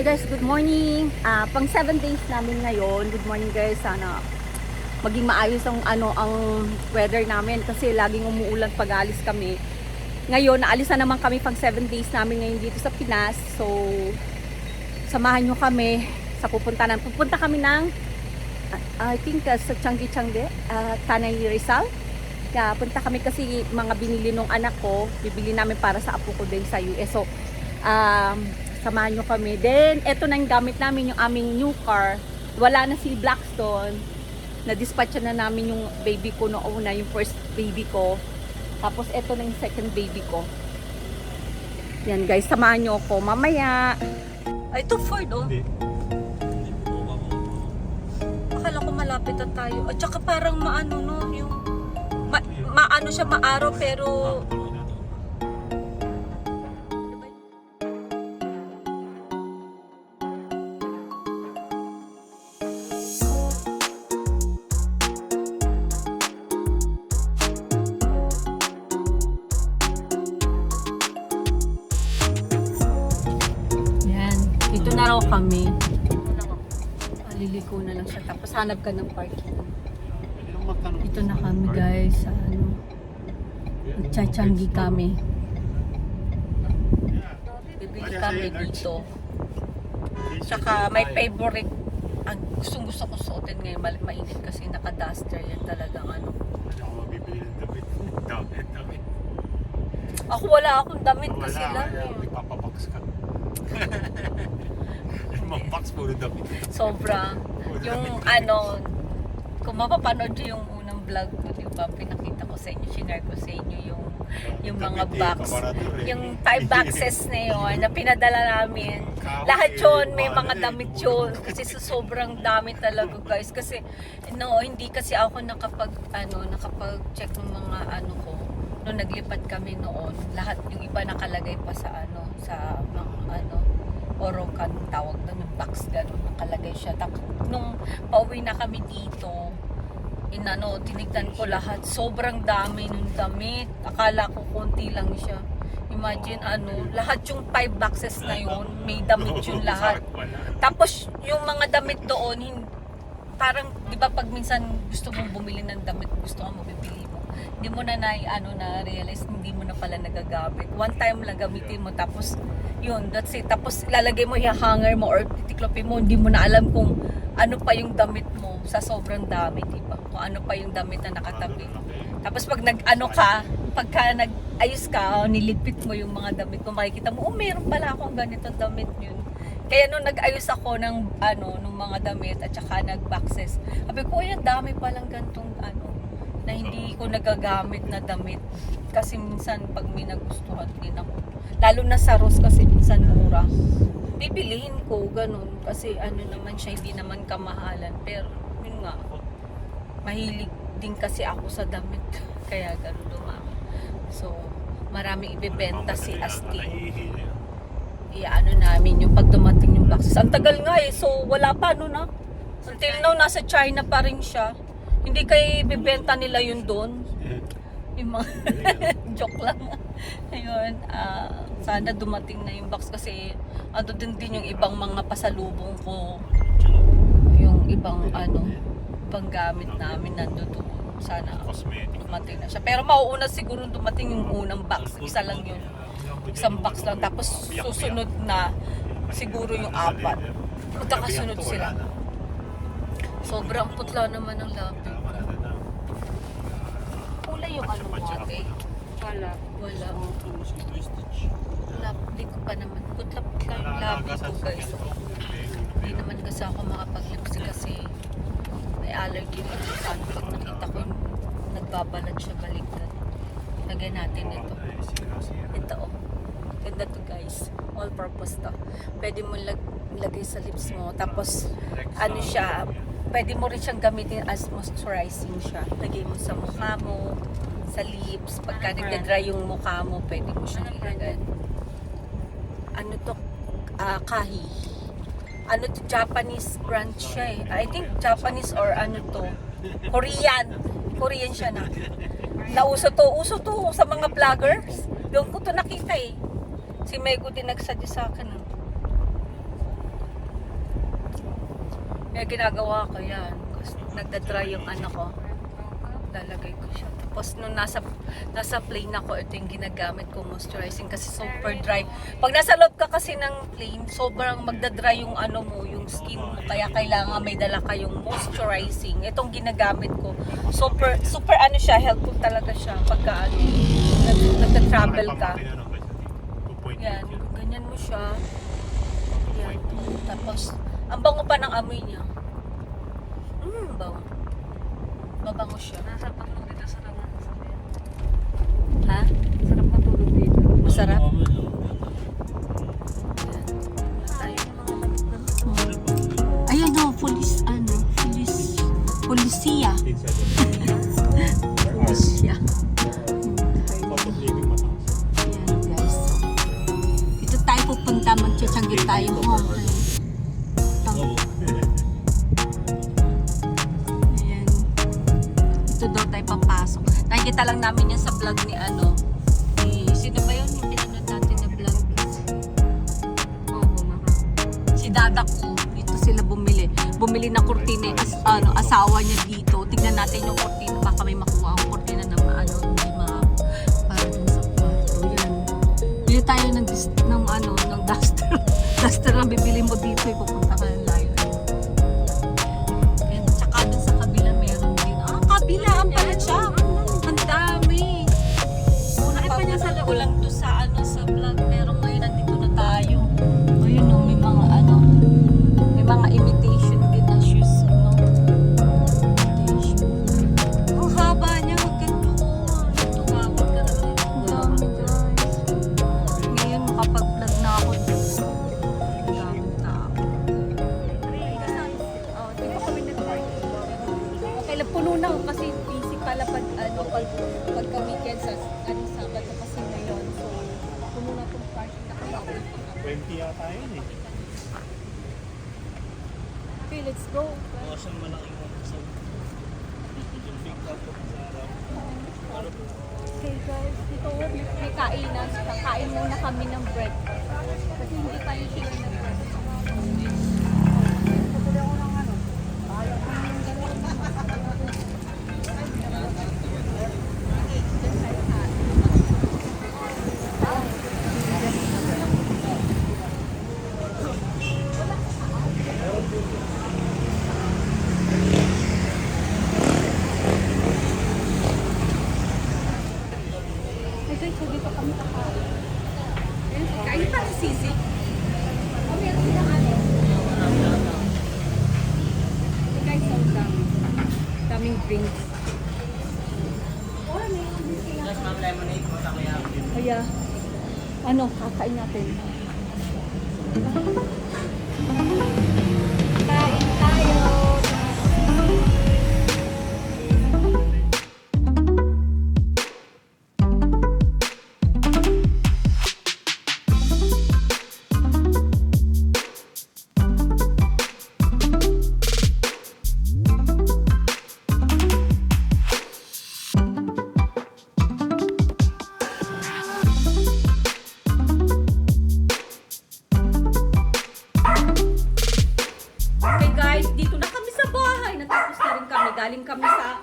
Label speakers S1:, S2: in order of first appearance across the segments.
S1: guys, good morning. Pang 7 days namin ngayon. Good morning guys. Sana maging maayos ang weather namin kasi laging umuulan pag alis kami. Ngayon, naalis na naman kami pang 7 days namin ngayon dito sa Pinas. So, samahan nyo kami sa pupuntahan. Pupunta kami ng I think sa Changi, Tanay Rizal. Kaya punta kami kasi mga binili nung anak ko. Bibili namin para sa apo ko din sa US. So, samahan nyo kami. Then, eto na yung gamit namin, yung aming new car. Wala na si Blackstone. Na-dispatch na namin yung baby ko noong una, yung first baby ko. Tapos, eto na yung second baby ko. Yan guys, samahan nyo ako mamaya. Ay, ito Ford oh. Akala ko malapit na tayo. At saka parang maano nun, yung maano siya, maaraw pero dito na raw kami. Liliko na lang siya. Tapos hanap ka ng parking. Dito na kami guys. Sa Changi kami. Bibili kami dito. Saka may favorite. Ang gusto ko suotin ngayon. Mainit kasi naka-duster yan talagang ano. Ako wala akong damit kasi lang.
S2: Ipapabox ka. Mabox puro damit.
S1: Sobra. Yung ano, kung mapapanood nyo yung unang vlog ko, diba, pinakita ko sa inyo, shinare ko sa inyo yung mga box. Yung 5 boxes na yun, na pinadala namin. Lahat yun, may mga damit yun. Kasi sobrang dami talaga guys. Kasi, no, hindi kasi ako nakapag-check ng mga ano ko. Nung naglipat kami noon, lahat yung iba nakalagay pa sa Orokan tawag doon, yung box gano'n nakalagay siya. Tapos nung pauwi na kami dito, tinignan ko lahat, sobrang dami nung damit. Akala ko konti lang siya. Imagine lahat yung 5 boxes na yun, may damit yun lahat. Tapos yung mga damit doon, parang, di ba pag minsan gusto mong bumili ng damit, gusto mo bibili mo. Hindi mo na na-realize, hindi mo na pala nagagamit. One time lang gamitin mo, tapos yun, that's it. Tapos lalagay mo yung hanger mo or titiklopin mo, hindi mo na alam kung ano pa yung damit mo sa sobrang dami, di ba? Kung ano pa yung damit na nakatabi. Tapos pag pagka nag-ayos ka, nilipit mo yung mga damit mo, makikita mo, meron pala akong ganito damit yun. Kaya nung nag-ayos ako ng nung mga damit at saka nag-boxes, sabi ko, yan dami palang gantong na hindi ko nagagamit na damit. Kasi minsan pag may nagustuhan din ako. Lalo na sa Ross kasi minsan mura. Bibilihin ko, ganun. Kasi naman siya, hindi naman kamahalan. Pero, yun nga, mahilig din kasi ako sa damit. Kaya ganun dumami. So, maraming ibebenta si Asti. Namin yung pag dumating yung boxes. Ang tagal nga so wala pa until now, nasa China pa rin siya. Hindi kayo ibebenta nila yun doon. Yung mga joke lang. Ayun, sana dumating na yung box kasi din yung ibang mga pasalubong ko, yung ibang ibang gamit namin nandoon. Sana dumating na siya, pero mauuna siguro dumating yung unang box. Isa lang yun, isang box lang, tapos susunod na siguro yung 4 magkakasunod sila. Sobrang putla naman ang labi. Kulay yung mo ate? Wala. Hindi ko pa naman. Putla-putla yung labi ko guys. Hindi naman kasi ako makapag-lipstick kasi may allergy rin. Paano pag nakita ko yung nagbabalat siya baliktad. Lagyan natin ito. Ito ganda to guys. All purpose to. Pwede mo lagay sa lips mo. Tapos siya, pwede mo rin siyang gamitin as moisturizing siya. Lagay mo sa mukha mo, sa lips. Pagka nagda-dry yung mukha mo, pwede mo siyang ilagay. Kahi. To, Japanese brand siya eh. I think Japanese or Korean siya na. Uso to sa mga vloggers. Doon ko to nakita eh. Si Mego din nagsadya sa akin. Eh, ginagawa ko yan. Kasi nagda-dry yung ano ko. Lalagay ko siya. Tapos nung nasa plane ako, ito yung ginagamit ko moisturizing kasi super dry. Pag nasa loob ka kasi ng plane, sobrang magda-dry yung ano mo, yung skin mo. Kaya kailangan may dala kayong moisturizing. Itong ginagamit ko. Super ano siya, helpful talaga siya pagka ano, nagta-travel ka. Yan, ganyan mo siya. Yan. Tapos, ang bango pa ng amoy niya. Bango. Mabango siya.
S3: Nasa patulog dito sa naman.
S1: Ha?
S3: Sarap matulog dito.
S1: Masarap? Ayan o, Polisia. Polisia. Ayan guys. Dito tayo pupunta, magtsatsanggit tayo home. Ayan. Dito daw tayo papasok. Nakikita lang namin yan sa vlog ni ano. Sino ba yun? Yung pinanood natin na vlog. Si Dada ko. Dito sila bumili. Bumili ng kurtina. Asawa niya dito. Tignan natin yung kurtina. Baka may makuha ang kurtina na hindi para dun sa kwarto. Yan. Bili tayo ng duster. Duster lang bibili mo dito. Pupunta ka ng library. Yan. Tsaka dun sa kabila meron din. Kabilaan pala siya. Ang dami. Napapanood ko lang to sa sa vlog. Pero ngayon nandito na tayo. Ayun no, may mga imitation din na shoes, no? Imitation. Ang haba niya, maganda ko. Ito nga, maganda rin. Ang dami guys. Ngayon, makapag-vlog na ako dito. Ang daming tao. Di ba kami nag-party? Okay lang, puno na ako kasi busy pala pagka-weekend sa Sabado kasi ngayon. So, puno na itong party na kami.
S2: 20 yata yun eh.
S1: Okay, let's go.
S4: Siyang malaking sa yung big cup of sarap.
S1: Okay guys, dito may kainan. Kakain muna kami ng bread. Kasi hindi tayo sila nag-bread. Guys, so dito kami kakain. Kain pa ng sisig. O meron silang ano. Guys, so dami. Daming drinks.
S4: Just ma'am lemonade mo sa kaya.
S1: Kaya, kakain natin. Kain tayo. Galing kami sa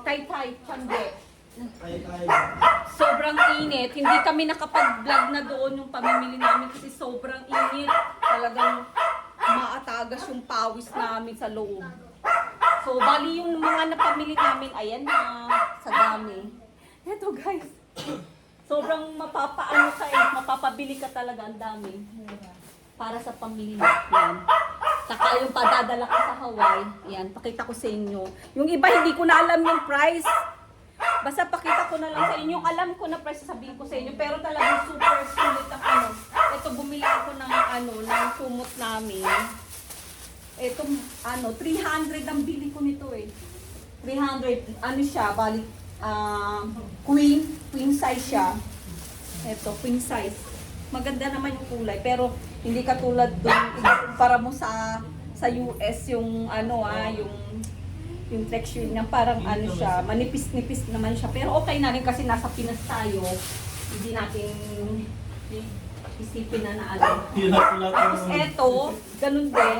S1: Taytay, Changge. Sobrang init. Hindi kami nakapag-vlog na doon yung pamimili namin kasi sobrang init. Talagang maatagas yung pawis namin sa loob. So, bali yung mga napamili namin, ayan na, sa dami. Eto guys, sobrang mapapabili ka talaga, ang dami. Para sa pamili natin. Saka yung padadala ko sa Hawaii, yan, pakita ko sa inyo. Yung iba hindi ko na alam yung price. Basta pakita ko na lang sa inyo. Yung alam ko na price, sabihin ko sa inyo. Pero talagang super sulit ang ano. Ito, bumili ako ng ng sumot namin. Ito, 300 ang bili ko nito eh. 300, siya, balik, queen size siya. Ito, queen size. Maganda naman yung kulay, pero hindi katulad doon para mo sa US yung yung texture niya parang siya, manipis-nipis naman siya. Pero okay na rin kasi nasa Pinas tayo. isipin na ano.
S4: Hirap ko lahat
S1: Tapos
S4: ng-
S1: eto, ganun din,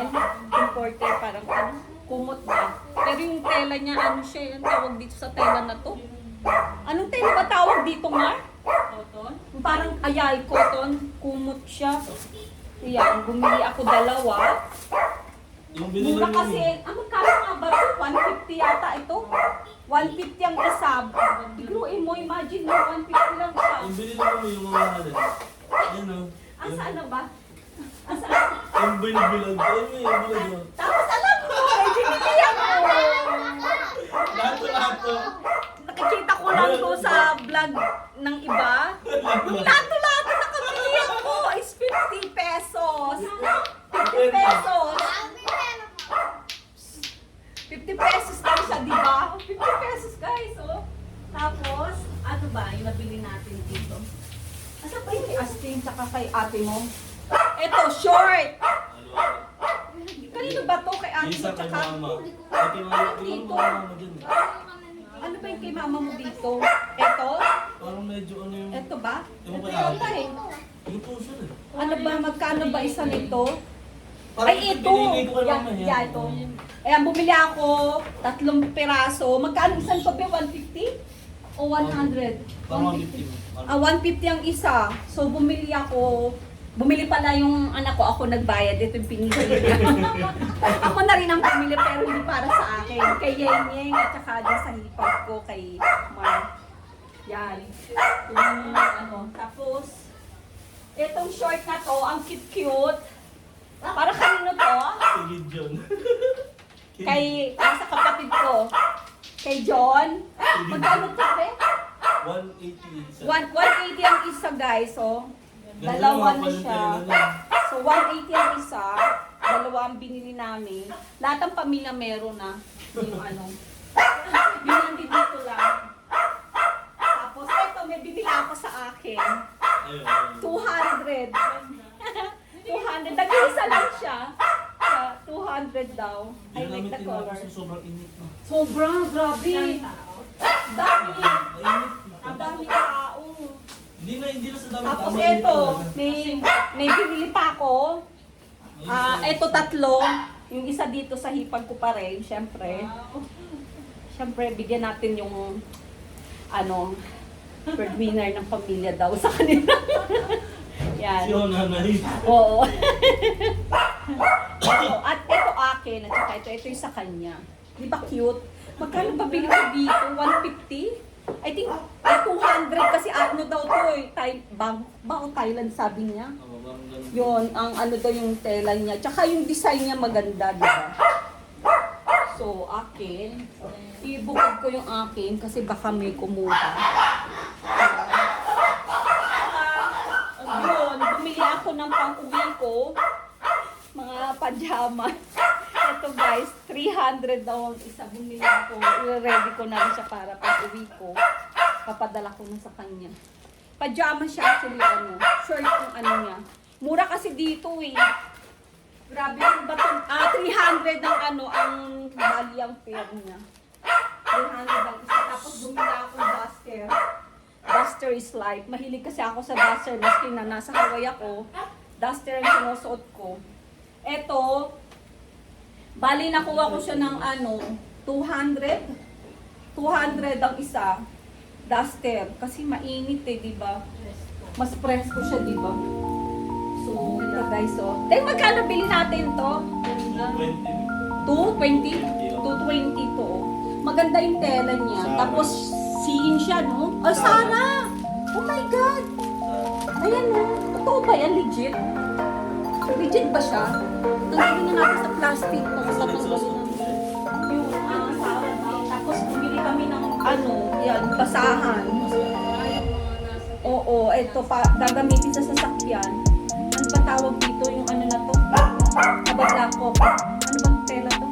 S1: imported, parang ano, kumot ba. Pero yung tela niya, ano siya, yung tawag dito sa tela na to. Anong tela ba tawag dito, Mar? Cotton? Parang ayay, cotton, kumot siya. Ayan, bumili ako dalawa.
S4: Yung binili
S1: Mura
S4: mo
S1: kasi, magkano nga ba ito? 150 yata ito. 150 ang isa. Bigluin mo, imagine mo, 150 lang siya.
S4: Yung binili mo yung mga ano. Yan o.
S1: Asaan na ba? Asaan?
S4: Yung bilog-bilog. Ayun mo yung bilog.
S1: Tapos alam mo, ginilihan mo.
S4: Lahat to.
S1: Nakikita ko lang to sa vlog ng iba. Yung lato-lato na kabilihan ko is 50 pesos. 50 pesos. 50 pesos lang siya, di ba? 50 pesos guys, oh. Tapos, ano ba yung nabili natin dito? Asa pa yung kay Astin tsaka kay ate mo? Eto, short! Kanino ba to? Kay ate mo
S4: Isa kay
S1: tsaka?
S4: mama. Ate mama.
S1: Dito.
S4: Mama dyan eh.
S1: Ano ba yung kay mama mo dito? Eto?
S4: Parang medyo ano yung...
S1: Eto ba?
S4: Yung
S1: Ito
S4: kay
S1: yata
S4: ate.
S1: eh.
S4: Yung puso eh.
S1: Ano ba? Magkano ba isa nito?
S4: Parang
S1: Ay, ito!
S4: binili ko kay
S1: Yan,
S4: mama
S1: yan, ito. Ayan, bumili ako 3 piraso. Magkano isang tope? 150? O 100?
S4: Parang
S1: 150.
S4: 150.
S1: Ah, 150 ang isa. So, bumili ako. Bumili pala yung anak ko. Ako nagbayad. Ito yung pinili niya. Ako na rin ang bumili pero hindi para sa akin. Kay Yenyeng at saka din sa hipag ko kay Mar. Yan. Yung ano. Tapos, itong short na to, ang cute-cute. Para kanino to?
S4: Sige, John.
S1: Kay, sa kapatid ko. Kay John. Magkano to, be?
S4: 180 isa.
S1: 180 ang isa, guys. So,
S4: Ganda
S1: dalawa
S4: naman
S1: na
S4: pala
S1: siya.
S4: yung tela niya.
S1: So, 180 ang isa. Dalawa ang binili namin. Lahat ng pamilya meron na. Yung ano. Yung nandito dito lang. Tapos, ito, may bibili ako sa akin.
S4: Ayun, ayun.
S1: 200. 200. Nag-iisa lang siya. 200 daw. I like the
S4: Ginamitin
S1: color.
S4: ako sa sobrang init na.
S1: Sobrang grabe. Dami.
S4: Mainit.
S1: Ang dami tao.
S4: Hindi na sa dami.
S1: Tapos
S4: Tama,
S1: ito,
S4: init
S1: may binili pa ako.
S4: talaga.
S1: Ito 3. Yung isa dito sa hipag ko pa rin, syempre. Syempre, bigyan natin yung ano, breadwinner ng pamilya daw sa kanila. Yan.
S4: Si nanay.
S1: Oo. At ito akin, at saka ito yung sa kanya. Di ba cute? Magkano ba bili ko dito? 150? I think 200 kasi ano daw to eh. Thailand sabi niya.
S4: Oo, parang ganun.
S1: Yun, ang ano daw yung tela niya. Tsaka yung design niya maganda, di ba? So, akin. Ibukod ko yung akin kasi baka may kumuha. Yun, bumili ako ng pang-uwi ko. Mga pajama. Ito guys, 300 daw ang isa. Bumili ako. I-ready ko na rin siya para pang-uwi ko. Papadala ko na sa kanya. Pajama siya actually, ano. Short yung ano niya. Mura kasi dito eh. Grabe yung baton. 300 ang ano, ang bali ang pair niya. 300 ang isa. Tapos bumili ako ng duster. Duster is life. Mahilig kasi ako sa duster. Maski na nasa Hawaii ako, duster ang sinusuot ko. Eto, bali nakuha ko siya ng ano, 200. 200 ang isa. Duster. Kasi mainit eh, di ba? Mas presko siya, di ba? So, ito guys, oh. Teka, magkano bili natin to?
S4: 20.
S1: 220? 220 to. Oh. Maganda yung tela niya.
S2: Sarah.
S1: Tapos, siin siya, no? Oh, Sarah! Oh my God! Ayan, no? Totoo ba yan? Legit? Legit ba siya? Tanggalin na natin sa plastic. Tapos tatanggalin natin. Yung Sarah daw. Tapos, bumili kami ng ano, yan, basahan. Oo, ito pa, gagamitin sa sasakyan. Ano ba tawag dito? Yung ano na to? Nabagla ko. Ano bang tela to?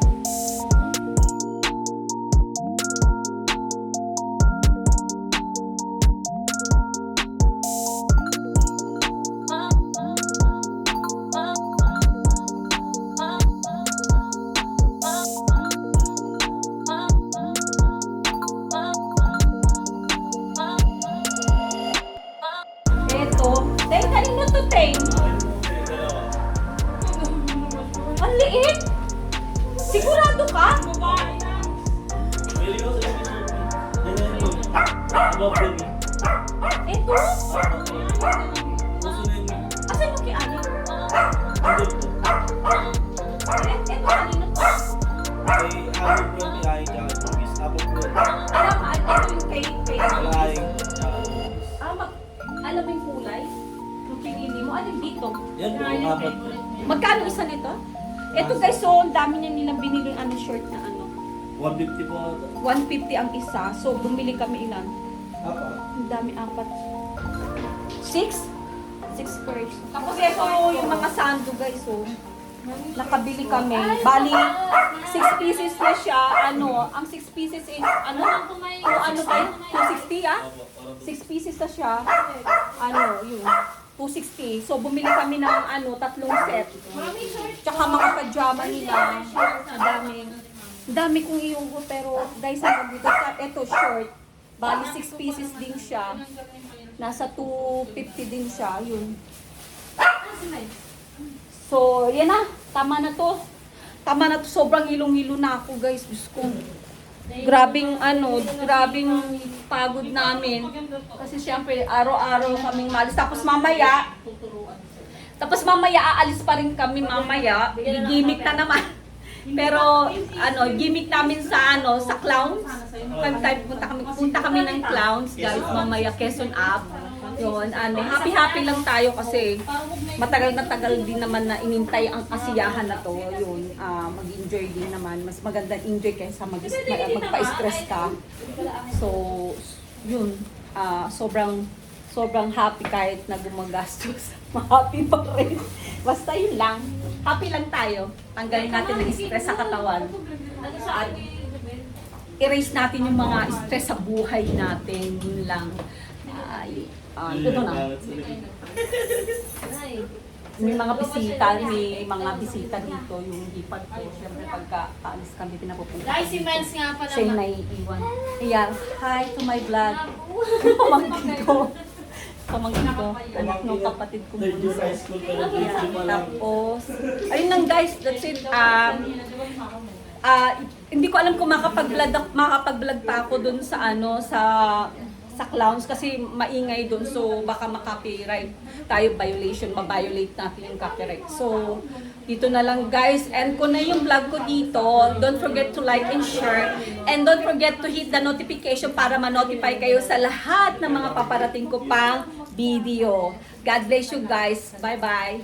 S1: Ito. Teng, kanino to, Teng? Sigurado ka?
S4: Pwede ko sa yung t-shirt eh. Ganyan yun. Above the knee.
S1: Ito?
S4: Gusto na yun.
S1: Asan yung kay Ani?
S4: Andun po.
S1: Ito, kanino to?
S4: Kay Halo po yung ay tsaka Tugis. Above po.
S1: Ito yung kay
S4: Wala ayong tsaka Tugis.
S1: Alam mo yung kulay? Yung pinili mo? Ano dito?
S4: Yan po, apat po.
S1: Magkano isa nito? Ito guys, so ang dami niya nilang binili ano shirt na ano.
S4: 150 po ata.
S1: 150 ang isa. So bumili kami ilan?
S4: Apat.
S1: Ang dami, 4. 6? 6 pairs. Tapos ito yung mga sando guys, so nakabili kami. Bali, 6 pieces na siya. Ano, ang 6 pieces is, ano ba yun? 260 ah?
S4: Apo, parang
S1: 6 pieces na siya. Ano, yun. 260. So, bumili kami ng ano, 3 set. Tsaka mga pajama nila. Ang dami. Ang dami kong iyunggo, pero guys, hanggang dito, ito short. Bali, 6 pieces din siya. Nasa 250 din siya. Yun. So, yan na. Tama na to. Tama na to. Sobrang hilong-hilo na ako, guys. Diyos ko. Grabing ano, grabing pagod namin. Kasi syempre, araw-araw kaming malis. Tapos mamaya, aalis pa rin kami mamaya. Gimmick na naman. Pero, ano, gimmick namin sa ano, sa clowns. Punta kami ng clowns, guys, mamaya, Quezon Up. Yun, ano, happy-happy lang tayo kasi matagal na tagal din naman na inintay ang kasiyahan na to. Yun, mag-enjoy din naman. Mas magandang enjoy kaysa magpa-stress ka. So, yun, sobrang happy kahit na gumagastos. Happy pa rin. Basta yun lang. Happy lang tayo. Tanggalin natin ang stress sa katawan. At erase natin yung mga stress sa buhay natin. Yun lang. Ito na. May mga bisita dito, yung hipag ko. Siyempre pagka-alis kami, pinapupunta.
S3: Guys, si Mens nga pala.
S1: Siya yung naiiwan. Ayan, hi to my vlog. Pamangkin ko. Pamangkin ko. Anak ng kapatid ko.
S4: third year high school pa lang.
S1: Ayan, tapos, ayun lang guys, that's it. Hindi ko alam kung makapag-vlog pa ako dun sa ano, sa clowns kasi maingay dun, so baka ma-copyright tayo, ma-violate natin yung copyright. So, dito na lang guys, end ko na yung vlog ko dito. Don't forget to like and share, and don't forget to hit the notification para ma-notify kayo sa lahat ng mga paparating ko pang video. God bless you guys. Bye-bye.